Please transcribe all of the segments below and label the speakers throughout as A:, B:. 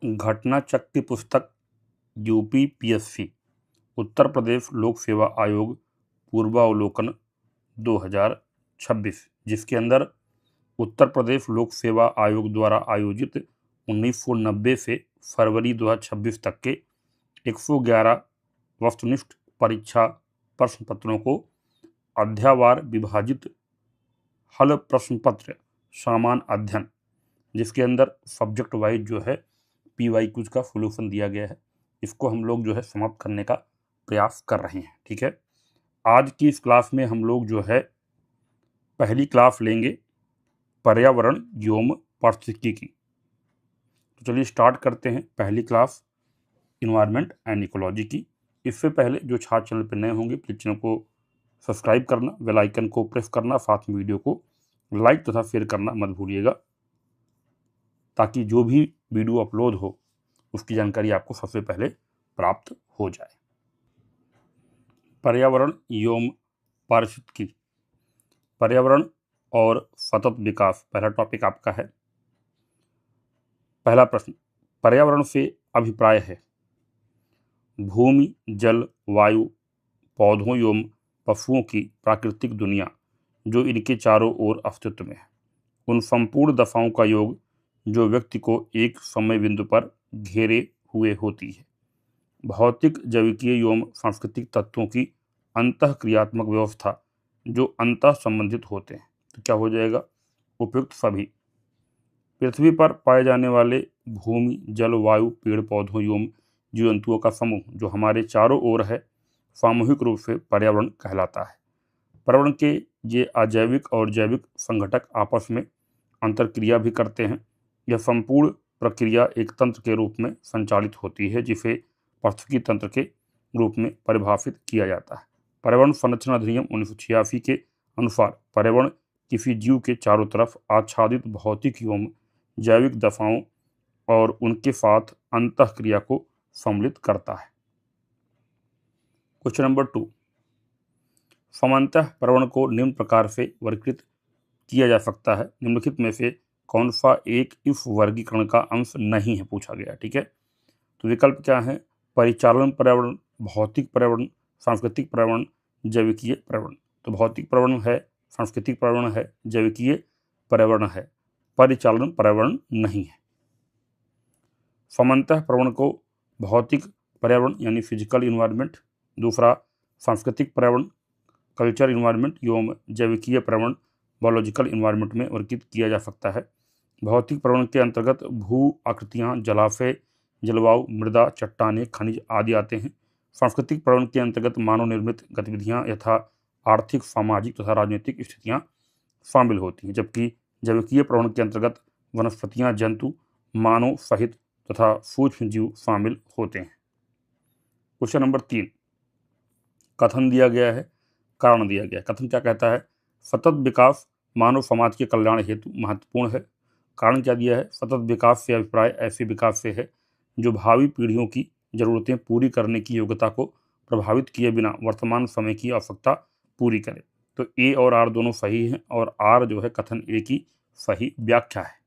A: घटना चक्र पुस्तक यूपीपीएससी उत्तर प्रदेश लोक सेवा आयोग पूर्वावलोकन 2026, जिसके अंदर उत्तर प्रदेश लोक सेवा आयोग द्वारा आयोजित 1990 से फरवरी 2026 तक के 111 वस्तुनिष्ठ परीक्षा प्रश्न पत्रों को अध्यायवार विभाजित हल प्रश्न पत्र सामान्य अध्ययन, जिसके अंदर सब्जेक्ट वाइज जो है PYQ का सॉल्यूशन दिया गया है, इसको हम लोग जो है समाप्त करने का प्रयास कर रहे हैं। ठीक है, आज की इस क्लास में हम लोग जो है पहली क्लास लेंगे पर्यावरण एवं पारिस्थितिकी की। तो चलिए स्टार्ट करते हैं पहली क्लास इन्वायरमेंट एंड इकोलॉजी की। इससे पहले जो छात्र चैनल पर नए होंगे प्लीज चैनल को सब्सक्राइब करना, बेल आइकन को प्रेस करना, साथ में वीडियो को लाइक तथा शेयर करना मत भूलिएगा, ताकि जो भी वीडियो अपलोड हो उसकी जानकारी आपको सबसे पहले प्राप्त हो जाए। पर्यावरण एवं पारिस्थितिकी, पर्यावरण और सतत विकास पहला टॉपिक आपका है। पहला प्रश्न, पर्यावरण से अभिप्राय है भूमि, जल, वायु, पौधों एवं पशुओं की प्राकृतिक दुनिया जो इनके चारों ओर अस्तित्व में है, उन संपूर्ण दशाओं का योग जो व्यक्ति को एक समय बिंदु पर घेरे हुए होती है। भौतिक, जैविकीय एवं सांस्कृतिक तत्वों की अंतःक्रियात्मक व्यवस्था जो अंतः संबंधित होते हैं। तो क्या हो जाएगा? उपयुक्त सभी। पृथ्वी पर पाए जाने वाले भूमि, जल, वायु, पेड़ पौधों एवं जीव जंतुओं का समूह जो हमारे चारों ओर है, सामूहिक रूप से पर्यावरण कहलाता है। पर्यावरण के ये अजैविक और जैविक संघटक आपस में अंतरक्रिया भी करते हैं। यह संपूर्ण प्रक्रिया एक तंत्र के रूप में संचालित होती है, जिसे पारिस्थितिकी तंत्र के रूप में परिभाषित किया जाता है। पर्यावरण संरक्षण अधिनियम 1986 के अनुसार पर्यावरण किसी जीव के चारों तरफ आच्छादित भौतिक एवं जैविक दशाओं और उनके साथ अंतःक्रिया को सम्मिलित करता है। क्वेश्चन नंबर 2, सामान्यतः पर्यावरण को निम्न प्रकार से वर्गीकृत किया जा सकता है, निम्नलिखित में से कौन सा एक इस वर्गीकरण का अंश नहीं है, पूछा गया। ठीक है, तो विकल्प क्या है? परिचालन पर्यावरण, भौतिक पर्यावरण, सांस्कृतिक पर्यावरण, जैविकीय पर्यावरण। तो भौतिक पर्यावरण है, सांस्कृतिक पर्यावरण है, जैविकीय पर्यावरण है, परिचालन पर्यावरण नहीं है। सामान्यतः पर्यावरण को भौतिक पर्यावरण यानी फिजिकल इन्वायरमेंट, दूसरा सांस्कृतिक पर्यावरण कल्चर इन्वायरमेंट एवं जैविकीय पर्यावरण बायोलॉजिकल इन्वायरमेंट में वर्गीकृत किया जा सकता है। भौतिक पर्यावरण के अंतर्गत भू आकृतियाँ, जलाशय, जलवायु, मृदा, चट्टानें, खनिज आदि आते हैं। सांस्कृतिक पर्यावरण के अंतर्गत मानव निर्मित गतिविधियाँ यथा आर्थिक, सामाजिक तथा राजनीतिक स्थितियाँ शामिल होती हैं, जबकि जैविकीय पर्यावरण के अंतर्गत वनस्पतियाँ, जंतु, मानव सहित तथा सूक्ष्म जीव शामिल होते हैं। क्वेश्चन नंबर 3, कथन दिया गया है, कारण दिया गया है। कथन क्या कहता है? सतत विकास मानव समाज के कल्याण हेतु महत्वपूर्ण है। कारण क्या दिया है? सतत विकास से अभिप्राय ऐसे विकास से है जो भावी पीढ़ियों की जरूरतें पूरी करने की योग्यता को प्रभावित किए बिना वर्तमान समय की आवश्यकता पूरी करे। तो ए और आर दोनों सही हैं और आर जो है कथन ए की सही व्याख्या है।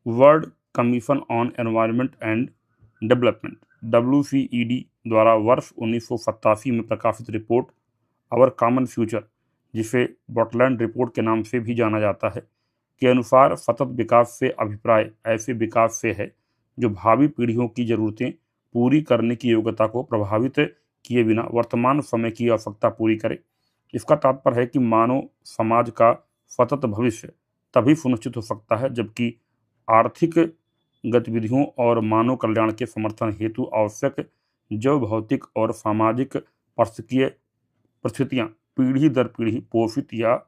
A: World commission on environment and development WCED द्वारा वर्ष 1987 में प्रकाशित रिपोर्ट आवर कॉमन फ्यूचर, जिसे ब्रॉटलैंड रिपोर्ट के नाम से भी जाना जाता है, के अनुसार सतत विकास से अभिप्राय ऐसे विकास से है जो भावी पीढ़ियों की जरूरतें पूरी करने की योग्यता को प्रभावित किए बिना वर्तमान समय की आवश्यकता पूरी करे। इसका तात्पर्य है कि मानव समाज का सतत भविष्य तभी सुनिश्चित हो सकता है जबकि आर्थिक गतिविधियों और मानव कल्याण के समर्थन हेतु आवश्यक जैव भौतिक और सामाजिक परिस्थितियाँ पीढ़ी दर पीढ़ी पोषित या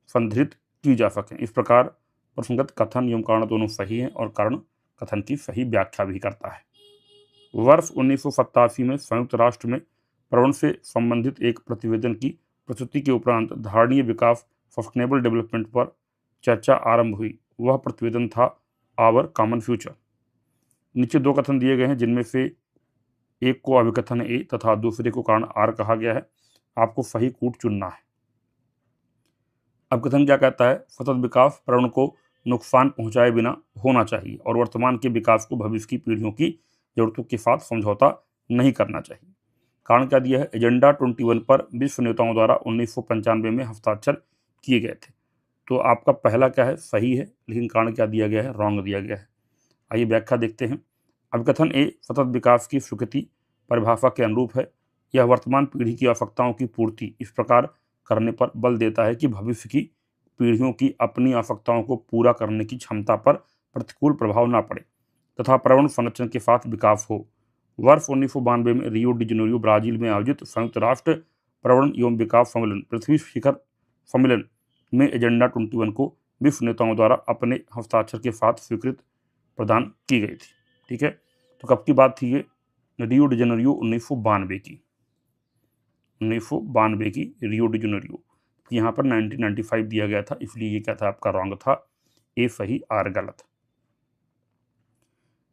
A: संधारित की जा सकें। इस प्रकार प्रसंगत कथन एवं कारण दोनों सही हैं और कारण कथन की सही व्याख्या भी करता है। वर्ष 1987 में संयुक्त राष्ट्र में पर्यावरण से संबंधित एक प्रतिवेदन की प्रस्तुति के उपरांत धारणीय विकास सस्टेनेबल डेवलपमेंट पर चर्चा आरंभ हुई। वह प्रतिवेदन था आवर कॉमन फ्यूचर। नीचे दो कथन दिए गए हैं, जिनमें से एक को अभिकथन ए तथा दूसरे को कारण आर कहा गया है। आपको सही कूट चुनना है। अभिकथन क्या कहता है? सतत विकास पर्यावरण को नुकसान पहुंचाए बिना होना चाहिए और वर्तमान के विकास को भविष्य की पीढ़ियों की जरूरतों के साथ समझौता नहीं करना चाहिए। कारण क्या दिया है? एजेंडा 21 पर विश्व नेताओं द्वारा 1995 में हस्ताक्षर किए गए थे। तो आपका पहला क्या है? सही है, लेकिन कारण क्या दिया गया है? रॉन्ग दिया गया है। आइए व्याख्या देखते हैं। अभिकथन ए सतत विकास की स्वीकृति परिभाषा के अनुरूप है। यह वर्तमान पीढ़ी की आवश्यकताओं की पूर्ति इस प्रकार करने पर बल देता है कि भविष्य की पीढ़ियों की अपनी आवश्यकताओं को पूरा करने की क्षमता पर प्रतिकूल प्रभाव न पड़े तथा पर्यावरण संरक्षण के साथ विकास हो। वर्ष 1992 में रियो डी जेनेरियो ब्राजील में आयोजित संयुक्त राष्ट्र पर्यावरण एवं विकास सम्मेलन पृथ्वी शिखर सम्मेलन में एजेंडा 21 को विश्व नेताओं द्वारा अपने हस्ताक्षर के साथ स्वीकृति प्रदान की गई थी। ठीक है, तो कब की बात थी ये? रियो डी जेनेरियो 1992 की, 1992 की रियो डी जेनेरियो। यहाँ पर 1995 दिया गया था, इसलिए ये क्या था? आपका रॉन्ग था। ए सही, आर गलत।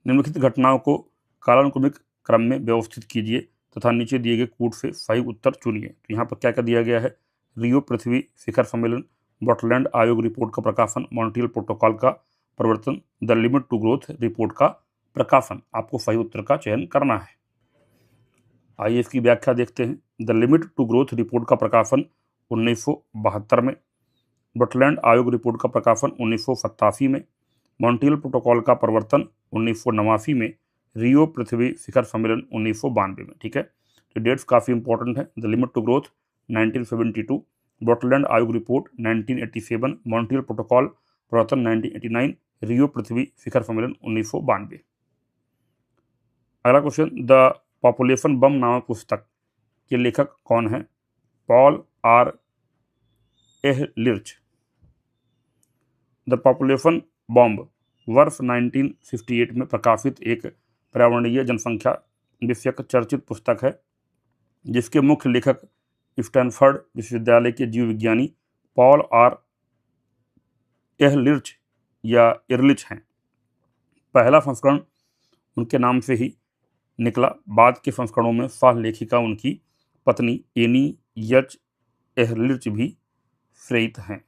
A: निम्नलिखित घटनाओं को कालानुक्रमिक क्रम में व्यवस्थित कीजिए तथा नीचे दिए गए कूट से सही उत्तर चुनिए। तो यहाँ पर क्या क्या दिया गया है? रियो पृथ्वी शिखर सम्मेलन, बॉटलैंड आयोग रिपोर्ट का प्रकाशन, मॉन्ट्रियल प्रोटोकॉल का परिवर्तन, the limit to growth report का प्रकाशन। आपको सही उत्तर का चयन करना है। आइए इसकी व्याख्या देखते हैं। The limit to growth report का प्रकाशन 1972 में, बॉटलैंड आयोग रिपोर्ट का प्रकाशन 1987 में, मॉन्ट्रियल प्रोटोकॉल का परिवर्तन 1989 में, रियो पृथ्वी शिखर सम्मेलन 1992 में। ठीक है, तो डेट्स काफ़ी इंपॉर्टेंट है। द लिमिट टू ग्रोथ 1972, बॉटलैंड आयोग रिपोर्ट 1987, मॉन्ट्रियल प्रोटोकॉल परिवर्तन 1989, रियो पृथ्वी शिखर सम्मेलन 1992। अगला क्वेश्चन, द पॉपुलेशन बम नामक पुस्तक के लेखक कौन है? Paul R Ehrlich. The population bomb वर्ष 1958 में प्रकाशित एक पर्यावरणीय जनसंख्या विषयक चर्चित पुस्तक है जिसके मुख्य लेखक स्टैनफोर्ड विश्वविद्यालय के जीव विज्ञानी पॉल आर एहलिर्च या इरलिच हैं। पहला संस्करण उनके नाम से ही निकला। बाद के संस्करणों में सह लेखिका उनकी पत्नी एनी एच एहलिर्च भी श्रेयित हैं।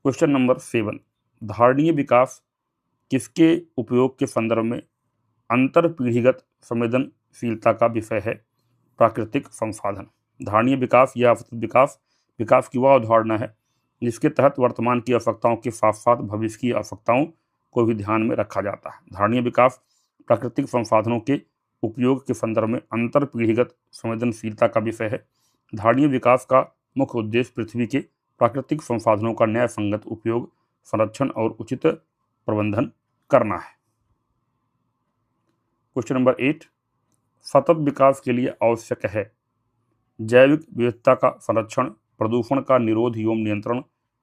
A: क्वेश्चन नंबर 7, धारणीय विकास किसके उपयोग के संदर्भ में अंतर पीढ़ीगत संवेदनशीलता का विषय है? प्राकृतिक संसाधन। धारणीय विकास या सतत विकास विकास की वह अवधारणा है जिसके तहत वर्तमान की आवश्यकताओं के साथ साथ भविष्य की आवश्यकताओं को भी ध्यान में रखा जाता है। धारणीय विकास प्राकृतिक संसाधनों के उपयोग के संदर्भ में अंतर पीढ़ीगत संवेदनशीलता का विषय है। धारणीय विकास का मुख्य उद्देश्य पृथ्वी के प्राकृतिक संसाधनों का न्याय संगत उपयोग, संरक्षण और उचित प्रबंधन करना है। क्वेश्चन नंबर 8, सतत विकास के लिए आवश्यक है जैविक विविधता का संरक्षण, प्रदूषण का निरोध एवं नियंत्रण,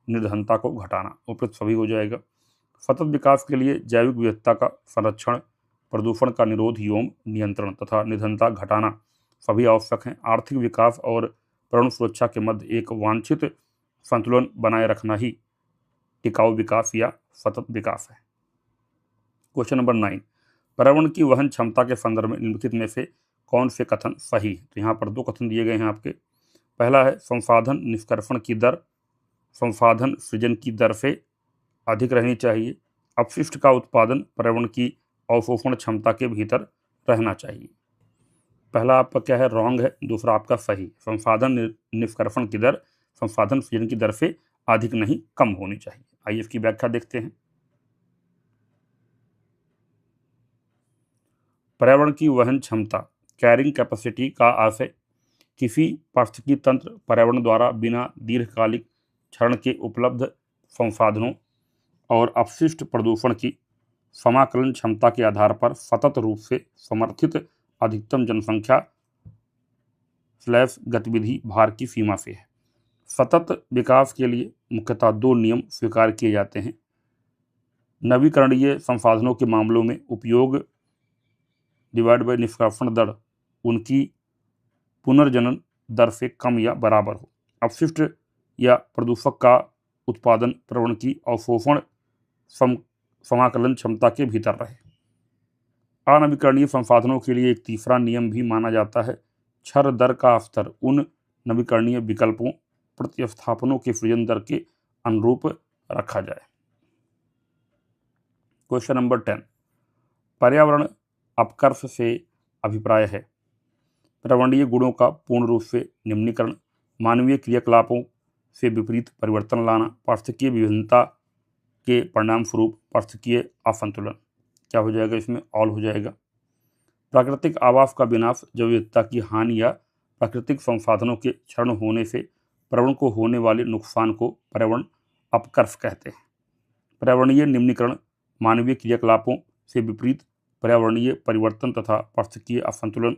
A: निर्धनता को घटाना। उपयुक्त सभी हो जाएगा। सतत विकास के लिए जैविक विविधता का संरक्षण, प्रदूषण का निरोध एवं नियंत्रण तथा निर्धनता घटाना सभी आवश्यक हैं। आर्थिक विकास और पर्यावरण सुरक्षा के मध्य एक वांछित संतुलन बनाए रखना ही टिकाऊ विकास या सतत विकास है। क्वेश्चन नंबर 9, पर्यावरण की वहन क्षमता के संदर्भ में निम्नलिखित में से कौन से कथन सही है? तो यहाँ पर 2 कथन दिए गए हैं आपके। पहला है संसाधन निष्कर्षण की दर संसाधन सृजन की दर से अधिक रहनी चाहिए। अपशिष्ट का उत्पादन पर्यावरण की अवशोषण क्षमता के भीतर रहना चाहिए। पहला आपका क्या है? रॉन्ग है। दूसरा आपका सही। संसाधन निष्कर्षण की दर संसाधन सृजन की दर से अधिक नहीं कम होनी चाहिए। आइए इसकी व्याख्या देखते हैं। पर्यावरण की वहन क्षमता कैरिंग कैपेसिटी का आशय किसी पारिस्थितिकी तंत्र पर्यावरण द्वारा बिना दीर्घकालिक क्षरण के उपलब्ध संसाधनों और अपशिष्ट प्रदूषण की समाकलन क्षमता के आधार पर सतत रूप से समर्थित अधिकतम जनसंख्या गतिविधि भार की सीमा से है। सतत विकास के लिए मुख्यतः 2 नियम स्वीकार किए जाते हैं। नवीकरणीय संसाधनों के मामलों में उपयोग डिवाइड बाय निष्कर्षण दर उनकी पुनर्जनन दर से कम या बराबर हो। अपशिष्ट या प्रदूषक का उत्पादन पर्यावरण की अवशोषण समाकलन क्षमता के भीतर रहे। अनवीकरणीय संसाधनों के लिए एक तीसरा नियम भी माना जाता है। क्षय दर का स्तर उन नवीकरणीय विकल्पों प्रतिस्थापनों के सृजन दर के अनुरूप रखा जाए। क्वेश्चन नंबर 10, पर्यावरण अपकर्ष से अभिप्राय है। पर्यावरणीय गुणों का पूर्ण रूप से निम्नीकरण, मानवीय क्रियाकलापों से विपरीत परिवर्तन लाना, पारिस्थितिकीय विभिन्नता के परिणाम स्वरूप पारिस्थितिकीय असंतुलन। क्या हो जाएगा इसमें? ऑल हो जाएगा। प्राकृतिक आवास का विनाश, जैव विविधता की हानि या प्राकृतिक संसाधनों के क्षरण होने से पर्यावरण को होने वाले नुकसान को पर्यावरण अपकर्ष कहते हैं। पर्यावरणीय निम्नीकरण, मानवीय क्रियाकलापों से विपरीत पर्यावरणीय परिवर्तन तथा पारिस्थितिकीय असंतुलन,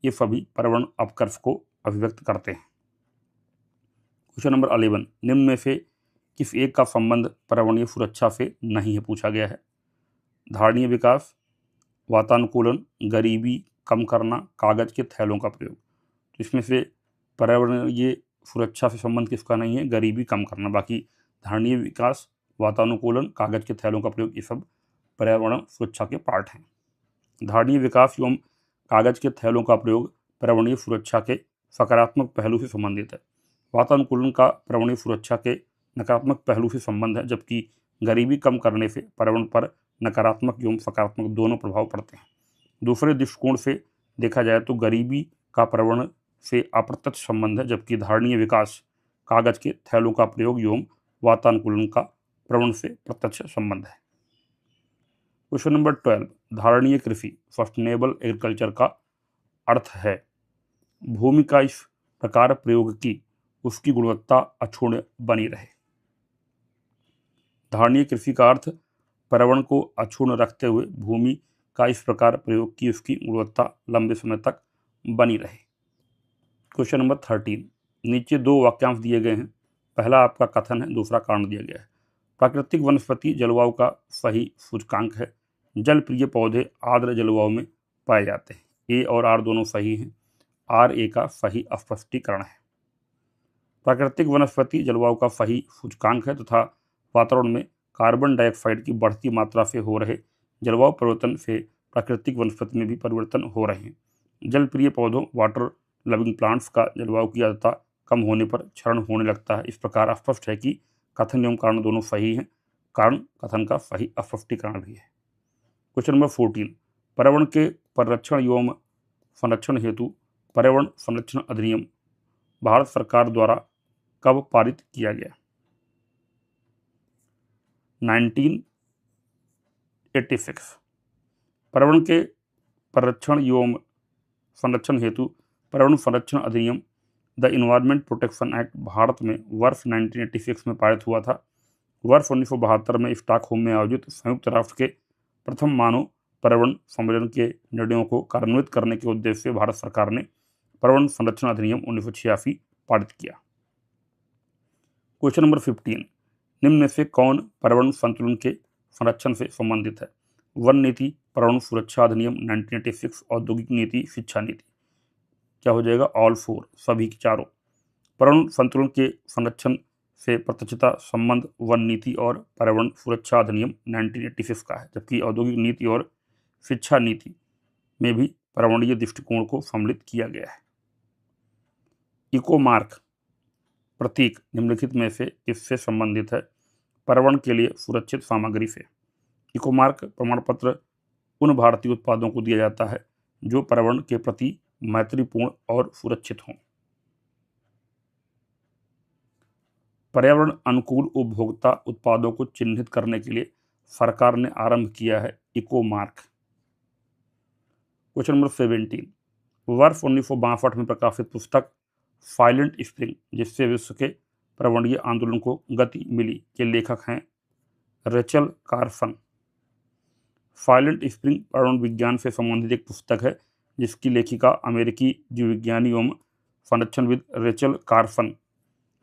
A: ये सभी पर्यावरण अपकर्ष को अभिव्यक्त करते हैं। क्वेश्चन नंबर 11, निम्न में से किस एक का संबंध पर्यावरणीय सुरक्षा से नहीं है, पूछा गया है। धारणीय विकास, वातानुकूलन, गरीबी कम करना, कागज के थैलों का प्रयोग। तो इसमें से पर्यावरणीय सुरक्षा से संबंध किसका नहीं है? गरीबी कम करना। बाकी धारणीय विकास, वातानुकूलन, कागज के थैलों का प्रयोग, ये सब पर्यावरण सुरक्षा के पार्ट हैं। धारणीय विकास एवं कागज के थैलों का प्रयोग पर्यावरणीय सुरक्षा के सकारात्मक पहलू से संबंधित है। वातानुकूलन का पर्यावरणीय सुरक्षा के नकारात्मक पहलू से संबंध है, जबकि गरीबी कम करने से पर्यावरण पर नकारात्मक एवं सकारात्मक दोनों प्रभाव पड़ते हैं। दूसरे दृष्टिकोण से देखा जाए तो गरीबी का पर्यावरण से अप्रत्यक्ष संबंध है, जबकि धारणीय विकास, कागज के थैलों का प्रयोग एवं वातानुकूलन का पर्यावरण से प्रत्यक्ष संबंध है। क्वेश्चन नंबर 12, धारणीय कृषि, सस्टेनेबल एग्रीकल्चर का अर्थ है भूमि का इस प्रकार प्रयोग की उसकी गुणवत्ता अक्षुण्ण बनी रहे। धारणीय कृषि का अर्थ पर्यावरण को अक्षुण्ण रखते हुए भूमि का इस प्रकार प्रयोग की उसकी गुणवत्ता लंबे समय तक बनी रहे। क्वेश्चन नंबर 13, नीचे दो वाक्यांश दिए गए हैं। पहला आपका कथन है, दूसरा कारण दिया गया है। प्राकृतिक वनस्पति जलवायु का सही सूचकांक है। जल प्रिय पौधे आर्द्र जलवायु में पाए जाते हैं। ए और आर दोनों सही हैं। आर ए का सही स्पष्टीकरण है। प्राकृतिक वनस्पति जलवायु का सही सूचकांक है तथा वातावरण में कार्बन डाइऑक्साइड की बढ़ती मात्रा से हो रहे जलवायु परिवर्तन से प्राकृतिक वनस्पति में भी परिवर्तन हो रहे हैं। जल प्रिय पौधों, वाटर लविंग प्लांट्स का जलवायु की आर्द्रता कम होने पर क्षरण होने लगता है। इस प्रकार स्पष्ट है कि कथन एवं कारण दोनों सही हैं। कारण कथन का सही स्पष्टीकरण भी है। क्वेश्चन नंबर 14, पर्यावरण के परिरक्षण एवं संरक्षण हेतु पर्यावरण संरक्षण अधिनियम भारत सरकार द्वारा कब पारित किया गया? 1986। पर्यावरण के परिरक्षण एवं संरक्षण हेतु पर्यावरण संरक्षण अधिनियम the environment protection act Bharat में वर्ष 1986 में पारित हुआ था। वर्ष 1972 में स्टॉकहोम में आयोजित संयुक्त राष्ट्र के प्रथम मानव पर्यावरण सम्मेलन के निर्णयों को कार्यान्वित करने के उद्देश्य से भारत सरकार ने पर्यावरण संरक्षण अधिनियम 1986 पारित किया। क्वेश्चन नंबर 15, निम्न में से कौन पर्यावरण संतुलन के संरक्षण से संबंधित है? वन नीति, पर्यावरण सुरक्षा अधिनियम 1986, औद्योगिक नीति, शिक्षा नीति। क्या हो जाएगा? ऑल फोर, सभी चारों। पर्यावरण संतुलन के संरक्षण से प्रत्यक्षता संबंध वन नीति और पर्यावरण सुरक्षा अधिनियम 1986 का है, जबकि औद्योगिक नीति और शिक्षा नीति में भी पर्यावरणीय दृष्टिकोण को सम्मिलित किया गया है। इको मार्क प्रतीक निम्नलिखित में से किससे संबंधित है? पर्यावरण के लिए सुरक्षित सामग्री से। इको मार्क प्रमाण पत्र उन भारतीय उत्पादों को दिया जाता है जो पर्यावरण के प्रति मैत्रीपूर्ण और सुरक्षित हों। पर्यावरण अनुकूल उपभोक्ता उत्पादों को चिन्हित करने के लिए सरकार ने आरंभ किया है इको मार्क। क्वेश्चन नंबर 17, वर्ष 1962 में प्रकाशित पुस्तक साइलेंट स्प्रिंग, जिससे विश्व के पर्यावरणीय आंदोलन को गति मिली, के लेखक हैं रेचल कार्सन। साइलेंट स्प्रिंग पर्यावरण विज्ञान से संबंधित एक पुस्तक है जिसकी लेखिका अमेरिकी जीव विज्ञानी एवं संरक्षणविद रेचल कार्सन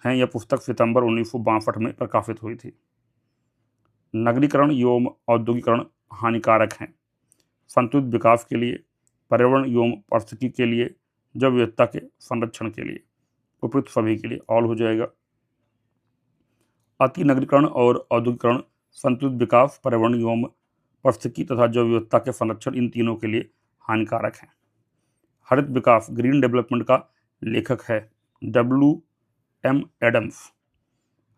A: हैं। यह पुस्तक सितंबर 1962 में प्रकाशित हुई थी। नगरीकरण एवं औद्योगिकरण हानिकारक हैं। संतुलित विकास के लिए, पर्यावरण एवं पारिस्थितिकी के लिए, जैव विविधता के संरक्षण के लिए, उपयुक्त सभी के लिए ऑल हो जाएगा। अति नगरीकरण और औद्योगिकरण, संतुलित विकास, पर्यावरण एवं पारिस्थितिकी तथा जैव विविधता के संरक्षण, इन तीनों के लिए हानिकारक हैं। हरित विकास ग्रीन डेवलपमेंट का लेखक है WM एडम्स।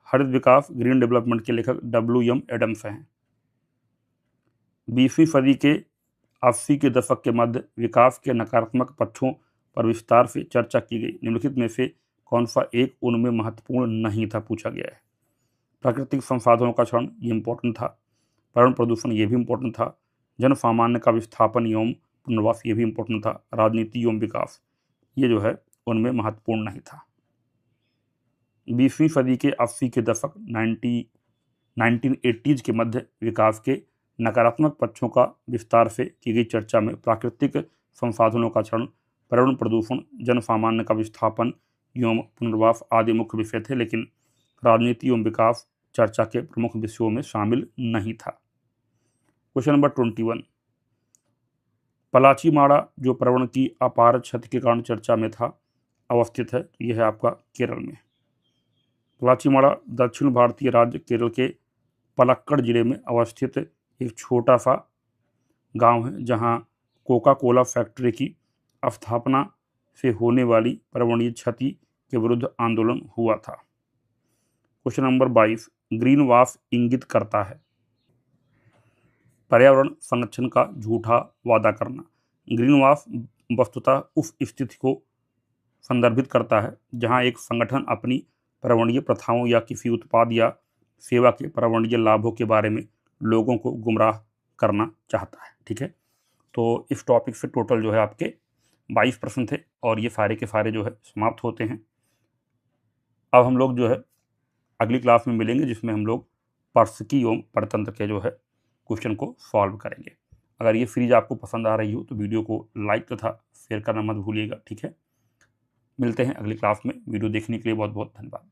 A: हरित विकास ग्रीन डेवलपमेंट के लेखक WM एडम्स हैं। 20वीं सदी के 80 के दशक के मध्य विकास के नकारात्मक पक्षों पर विस्तार से चर्चा की गई। निम्नलिखित में से कौन सा एक उनमें महत्वपूर्ण नहीं था, पूछा गया है। प्राकृतिक संसाधनों का क्षरण, ये इंपॉर्टेंट था। पर्यावरण प्रदूषण, ये भी इंपॉर्टेंट था। जन सामान्य का विस्थापन एवं पुनर्वास, ये भी इंपॉर्टेंट था। राजनीति एवं विकास, ये जो है उनमें महत्वपूर्ण नहीं था। 20वीं सदी के 80 के दशक 1980s के मध्य विकास के नकारात्मक पक्षों का विस्तार से की गई चर्चा में प्राकृतिक संसाधनों का क्षरण, पर्यावरण प्रदूषण, जन सामान्य का विस्थापन एवं पुनर्वास आदि मुख्य विषय थे, लेकिन राजनीति एवं विकास चर्चा के प्रमुख विषयों में शामिल नहीं था। क्वेश्चन नंबर 21, पलाचीमाड़ा जो पर्यावरण की अपार क्षति के कारण चर्चा में था, अवस्थित है, यह है आपका केरल में। पलाचीमाड़ा दक्षिण भारतीय राज्य केरल के पलक्कड़ जिले में अवस्थित एक छोटा सा गांव है, जहां कोका कोला फैक्ट्री की स्थापना से होने वाली पर्यावरणीय क्षति के विरुद्ध आंदोलन हुआ था। क्वेश्चन नंबर 22, ग्रीन वाश इंगित करता है। पर्यावरण संरक्षण का झूठा वादा करना। ग्रीन वाश वस्तुतः उस स्थिति को संदर्भित करता है जहां एक संगठन अपनी पर्यावरणीय प्रथाओं या किसी उत्पाद या सेवा के पर्यावरणीय लाभों के बारे में लोगों को गुमराह करना चाहता है। ठीक है, तो इस टॉपिक से टोटल जो है आपके 22 प्रश्न थे और ये सारे के सारे जो है समाप्त होते हैं। अब हम लोग जो है अगली क्लास में मिलेंगे, जिसमें हम लोग पारिस्थितिकी एवं परतंत्र के जो है क्वेश्चन को सॉल्व करेंगे। अगर ये सीरीज आपको पसंद आ रही हो तो वीडियो को लाइक तथा शेयर करना मत भूलिएगा। ठीक है, मिलते हैं अगली क्लास में। वीडियो देखने के लिए बहुत बहुत धन्यवाद।